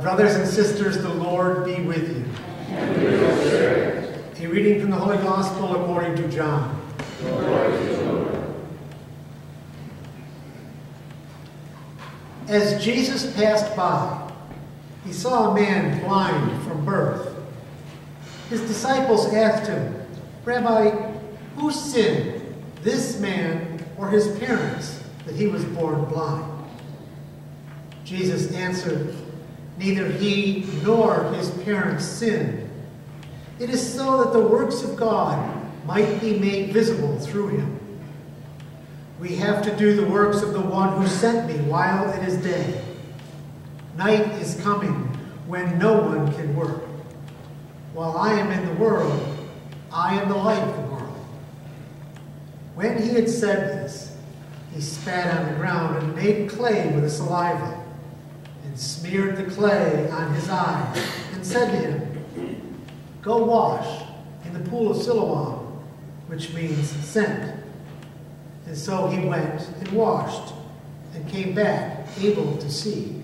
brothers and sisters, the Lord be with you. And with your spirit. A reading from the Holy Gospel according to John. Glory to you, Lord. As Jesus passed by, he saw a man blind from birth. His disciples asked him, "Rabbi, who sinned, this man or his parents, that he was born blind?" Jesus answered, "Neither he nor his parents sinned. It is so that the works of God might be made visible through him. We have to do the works of the one who sent me while it is day. Night is coming when no one can work. While I am in the world, I am the light of the world." When he had said this, he spat on the ground and made clay with his saliva, and smeared the clay on his eyes, and said to him, "Go wash in the pool of Siloam," which means sent. And so he went and washed, and came back able to see.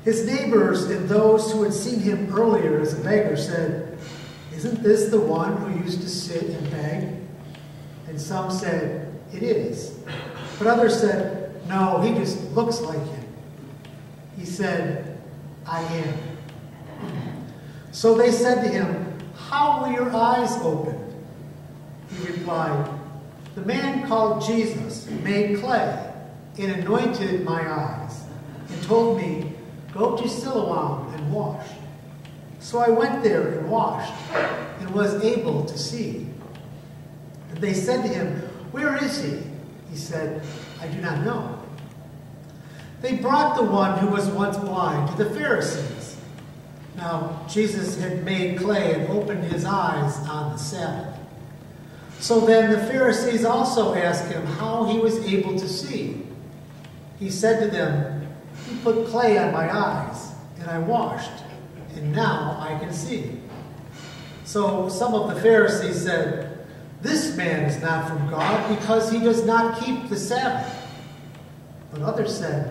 His neighbors and those who had seen him earlier as a beggar said, "Isn't this the one who used to sit and beg?" And some said, "It is." But others said, "No, he just looks like him." He said, "I am." So they said to him, "How were your eyes opened?" He replied, "The man called Jesus made clay and anointed my eyes and told me, 'Go to Siloam and wash.' So I went there and washed and was able to see." And they said to him, "Where is he?" He said, "I do not know." They brought the one who was once blind to the Pharisees. Now Jesus had made clay and opened his eyes on the Sabbath. So then the Pharisees also asked him how he was able to see. He said to them, "He put clay on my eyes, and I washed, and now I can see." So some of the Pharisees said, "This man is not from God because he does not keep the Sabbath." But others said,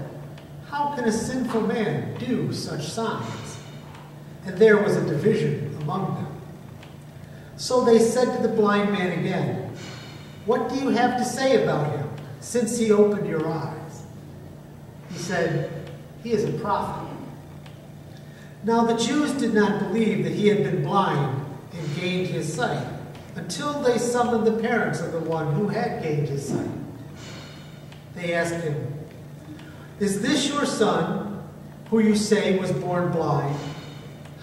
"How can a sinful man do such signs?" And there was a division among them. So they said to the blind man again, "What do you have to say about him, since he opened your eyes?" He said, "He is a prophet." Now the Jews did not believe that he had been blind and gained his sight, until they summoned the parents of the one who had gained his sight. They asked him, "Is this your son, who you say was born blind?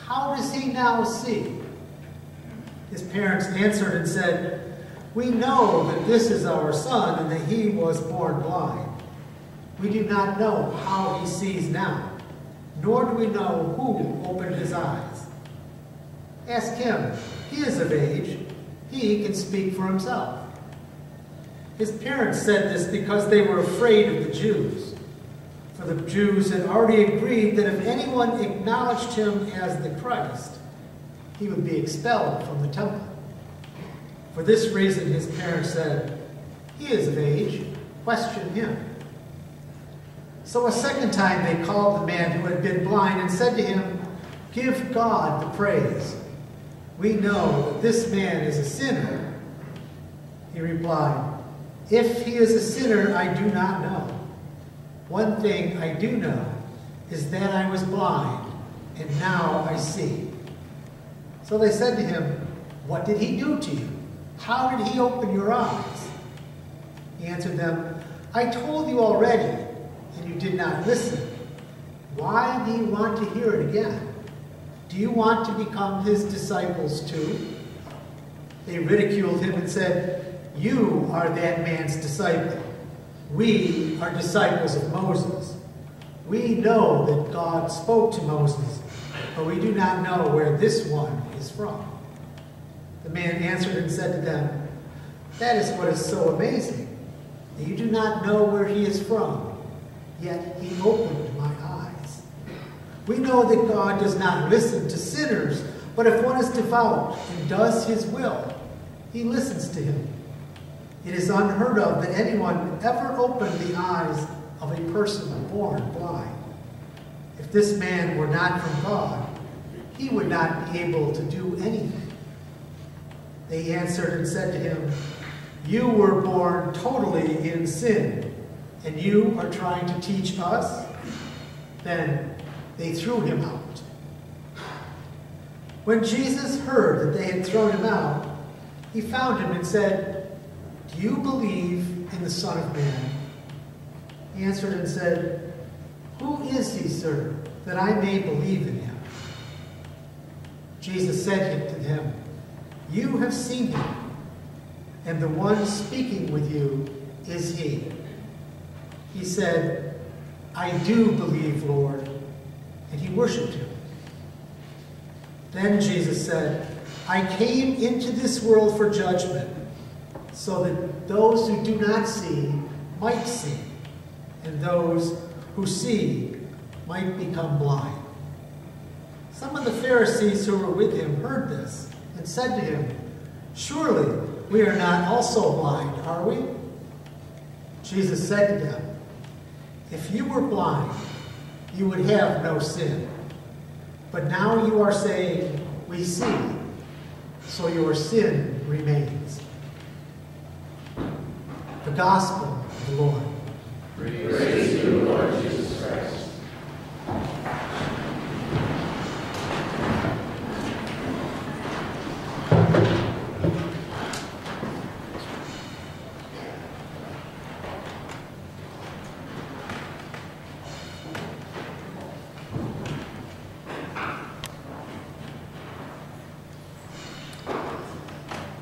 How does he now see?" His parents answered and said, "We know that this is our son and that he was born blind. We do not know how he sees now, nor do we know who opened his eyes. Ask him. He is of age. He can speak for himself." His parents said this because they were afraid of the Jews. For the Jews had already agreed that if anyone acknowledged him as the Christ, he would be expelled from the temple. For this reason his parents said, "He is of age. Question him." So a second time they called the man who had been blind and said to him, "Give God the praise. We know that this man is a sinner." He replied, "If he is a sinner, I do not know. One thing I do know is that I was blind, and now I see." So they said to him, "What did he do to you? How did he open your eyes?" He answered them, "I told you already, and you did not listen. Why do you want to hear it again? Do you want to become his disciples too?" They ridiculed him and said, "You are that man's disciple. We are disciples of Moses. We know that God spoke to Moses, but we do not know where this one is from." The man answered and said to them, "That is what is so amazing, that you do not know where he is from, yet he opened my eyes. We know that God does not listen to sinners, but if one is devout and does his will, he listens to him. It is unheard of that anyone ever opened the eyes of a person born blind. If this man were not from God, he would not be able to do anything. They answered and said to him, "You were born totally in sin, and you are trying to teach us?" Then they threw him out. When Jesus heard that they had thrown him out, he found him and said, "Do you believe in the Son of Man?" He answered and said, "Who is he, sir, that I may believe in him?" Jesus said to him, "You have seen him, and the one speaking with you is he." He said, "I do believe, Lord," and he worshipped him. Then Jesus said, "I came into this world for judgment, so that those who do not see might see, and those who see might become blind." Some of the Pharisees who were with him heard this and said to him, "Surely we are not also blind, are we?" Jesus said to them, "If you were blind, you would have no sin. But now you are saying, 'We see,' so your sin remains." The Gospel of the Lord. Praise to you, Lord Jesus Christ.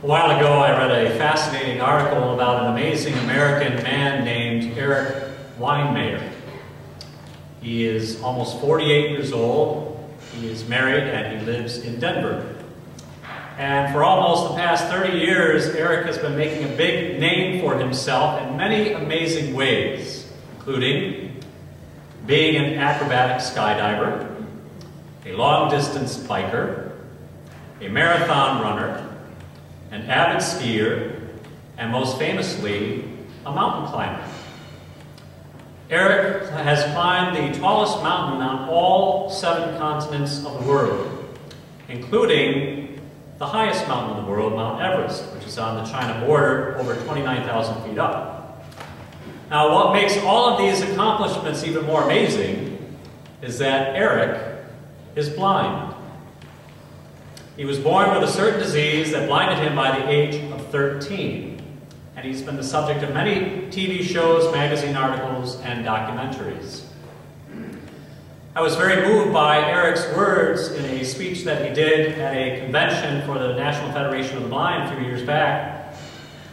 A while ago, I read a fascinating article about an amazing American man named Eric Weinmayer. He is almost 48 years old. He is married and he lives in Denver. And for almost the past 30 years, Eric has been making a big name for himself in many amazing ways, including being an acrobatic skydiver, a long-distance biker, a marathon runner, an avid skier, and most famously, a mountain climber. Eric has climbed the tallest mountain on all 7 continents of the world, including the highest mountain in the world, Mount Everest, which is on the China border, over 29,000 feet up. Now, what makes all of these accomplishments even more amazing is that Eric is blind. He was born with a certain disease that blinded him by the age of 13. And he's been the subject of many TV shows, magazine articles, and documentaries. I was very moved by Eric's words in a speech that he did at a convention for the National Federation of the Blind a few years back.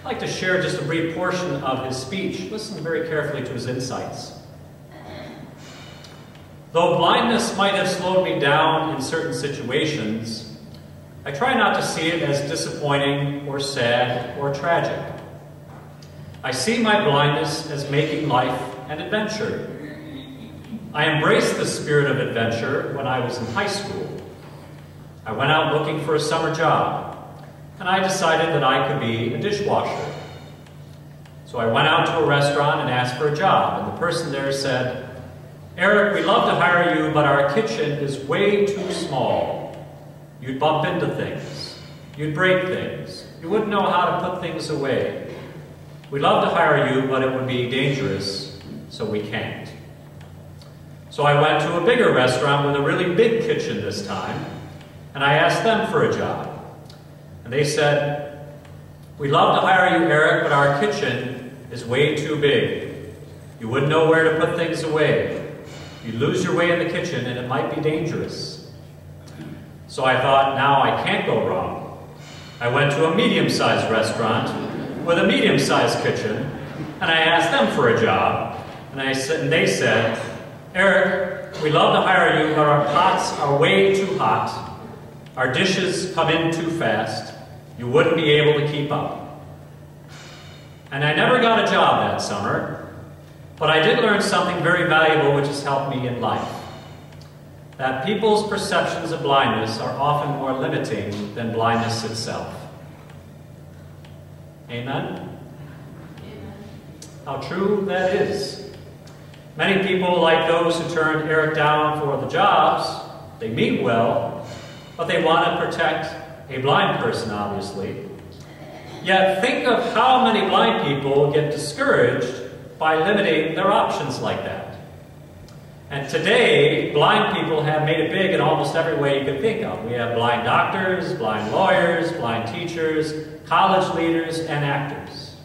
I'd like to share just a brief portion of his speech. Listen very carefully to his insights. "Though blindness might have slowed me down in certain situations, I try not to see it as disappointing or sad or tragic. I see my blindness as making life an adventure. I embraced the spirit of adventure when I was in high school. I went out looking for a summer job, and I decided that I could be a dishwasher. So I went out to a restaurant and asked for a job, and the person there said, 'Eric, we'd love to hire you, but our kitchen is way too small. You'd bump into things. You'd break things. You wouldn't know how to put things away. We'd love to hire you, but it would be dangerous, so we can't.' So I went to a bigger restaurant with a really big kitchen this time, and I asked them for a job. And they said, 'We'd love to hire you, Eric, but our kitchen is way too big. You wouldn't know where to put things away. You'd lose your way in the kitchen, and it might be dangerous.' So I thought, now I can't go wrong. I went to a medium-sized restaurant with a medium-sized kitchen, and I asked them for a job. And they said, 'Eric, we'd love to hire you, but our pots are way too hot. Our dishes come in too fast. You wouldn't be able to keep up.' And I never got a job that summer, but I did learn something very valuable which has helped me in life. That people's perceptions of blindness are often more limiting than blindness itself." Amen? How true that is. Many people, like those who turned Eric down for the jobs, they mean well, but they want to protect a blind person, obviously. Yet think of how many blind people get discouraged by limiting their options like that. And today, blind people have made it big in almost every way you could think of. We have blind doctors, blind lawyers, blind teachers, college leaders, and actors.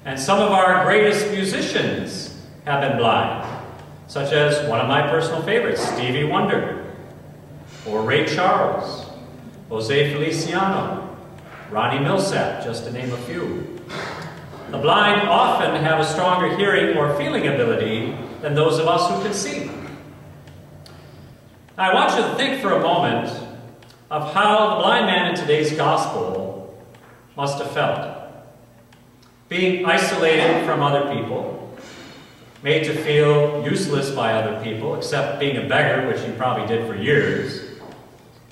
And some of our greatest musicians have been blind, such as one of my personal favorites, Stevie Wonder, or Ray Charles, Jose Feliciano, Ronnie Millsap, just to name a few. The blind often have a stronger hearing or feeling ability than those of us who can see. Now, I want you to think for a moment of how the blind man in today's gospel must have felt. Being isolated from other people, made to feel useless by other people, except being a beggar, which he probably did for years.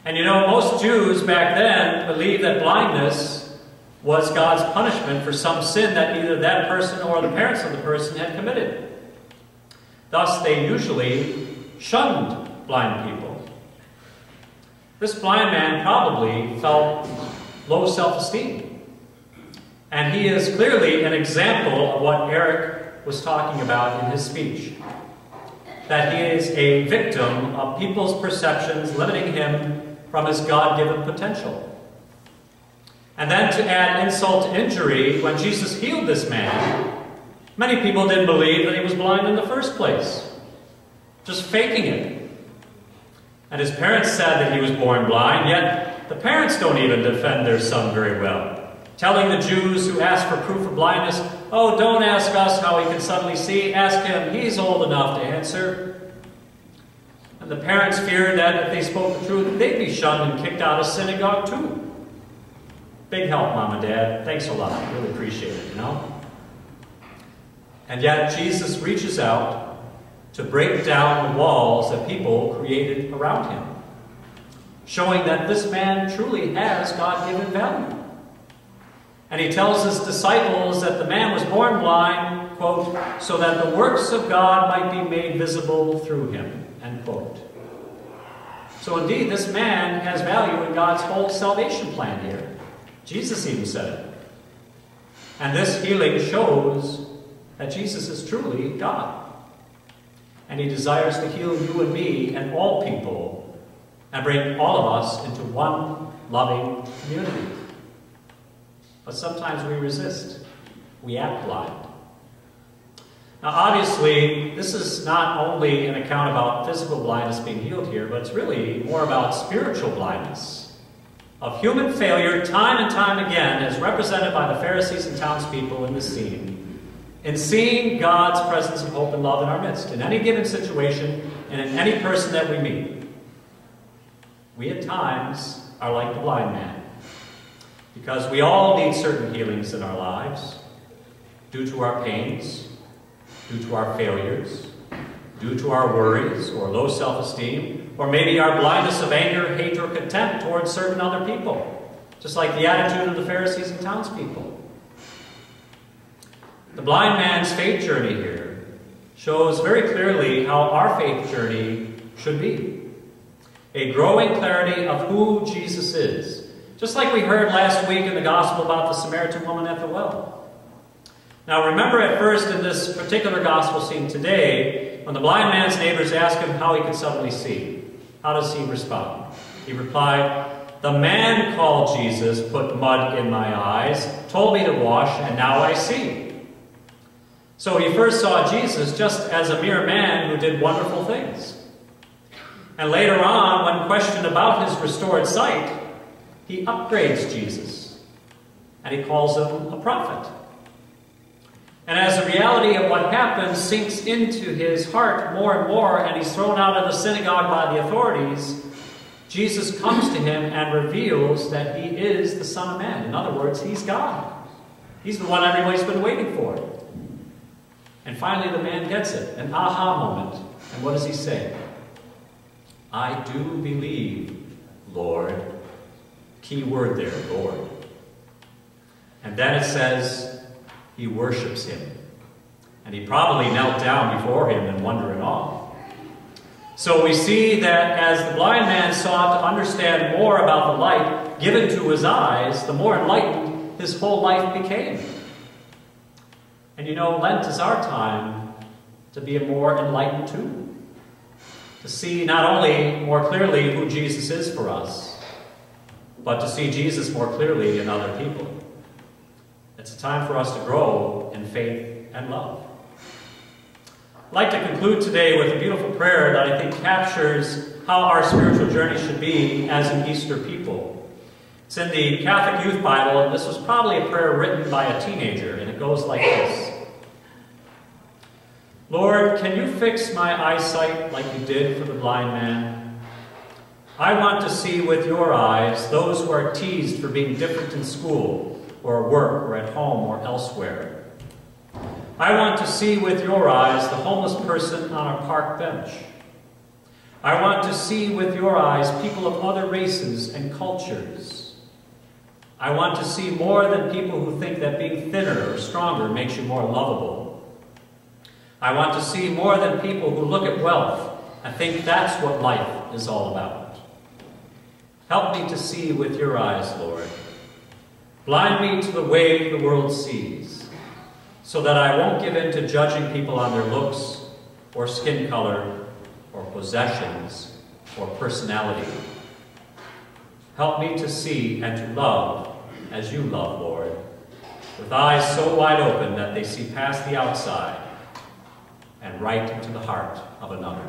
And you know, most Jews back then believed that blindness was God's punishment for some sin that either that person or the parents of the person had committed. Thus, they usually shunned blind people. This blind man probably felt low self-esteem. And he is clearly an example of what Eric was talking about in his speech. That he is a victim of people's perceptions limiting him from his God-given potential. And then to add insult to injury, when Jesus healed this man, many people didn't believe that he was blind in the first place, just faking it. And his parents said that he was born blind, yet the parents don't even defend their son very well, telling the Jews who ask for proof of blindness, "Oh, don't ask us how he can suddenly see, ask him, he's old enough to answer." And the parents feared that if they spoke the truth, they'd be shunned and kicked out of synagogue too. Big help, Mom and Dad. Thanks a lot. Really appreciate it, you know? And yet Jesus reaches out to break down the walls that people created around him, showing that this man truly has God-given value. And he tells his disciples that the man was born blind, quote, so that the works of God might be made visible through him, end quote. So indeed, this man has value in God's whole salvation plan here. Jesus even said it. And this healing shows that Jesus is truly God. And he desires to heal you and me and all people and bring all of us into one loving community. But sometimes we resist. We act blind. Now obviously, this is not only an account about physical blindness being healed here, but it's really more about spiritual blindness. Of human failure, time and time again, as represented by the Pharisees and townspeople in this scene, in seeing God's presence of hope and love in our midst, in any given situation, and in any person that we meet. We at times are like the blind man, because we all need certain healings in our lives, due to our pains, due to our failures, due to our worries or low self-esteem, or maybe our blindness of anger, hate, or contempt towards certain other people, just like the attitude of the Pharisees and townspeople. The blind man's faith journey here shows very clearly how our faith journey should be. A growing clarity of who Jesus is, just like we heard last week in the gospel about the Samaritan woman at the well. Now remember at first in this particular gospel scene today, when the blind man's neighbors ask him how he could suddenly see, how does he respond? He replied, "The man called Jesus put mud in my eyes, told me to wash, and now I see." So he first saw Jesus just as a mere man who did wonderful things. And later on, when questioned about his restored sight, he upgrades Jesus, and he calls him a prophet. And as the reality of what happened sinks into his heart more and more, and he's thrown out of the synagogue by the authorities, Jesus comes to him and reveals that he is the Son of Man. In other words, he's God. He's the one everybody's been waiting for. And finally the man gets it, an aha moment. And what does he say? "I do believe, Lord." Key word there, Lord. And then it says, he worships him. and he probably knelt down before him in wonder and awe. So we see that as the blind man sought to understand more about the light given to his eyes, the more enlightened his whole life became. And you know, Lent is our time to be more enlightened too. To see not only more clearly who Jesus is for us, but to see Jesus more clearly in other people. It's a time for us to grow in faith and love. I'd like to conclude today with a beautiful prayer that I think captures how our spiritual journey should be as an Easter people. It's in the Catholic Youth Bible, and this was probably a prayer written by a teenager, and it goes like this. Lord, can you fix my eyesight like you did for the blind man? I want to see with your eyes those who are teased for being different in school, or work, or at home, or elsewhere. I want to see with your eyes the homeless person on a park bench. I want to see with your eyes people of other races and cultures. I want to see more than people who think that being thinner or stronger makes you more lovable. I want to see more than people who look at wealth and think that's what life is all about. Help me to see with your eyes, Lord. Blind me to the way the world sees, so that I won't give in to judging people on their looks, or skin color, or possessions, or personality. Help me to see and to love as you love, Lord, with eyes so wide open that they see past the outside and right into the heart of another.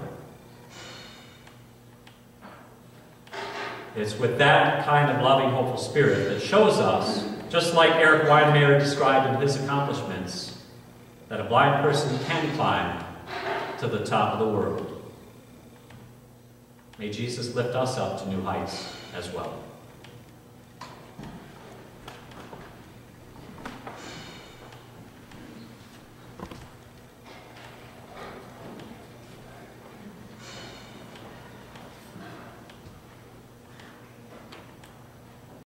It's with that kind of loving, hopeful spirit that shows us, just like Eric Weidemeyer described in his accomplishments, that a blind person can climb to the top of the world. May Jesus lift us up to new heights as well.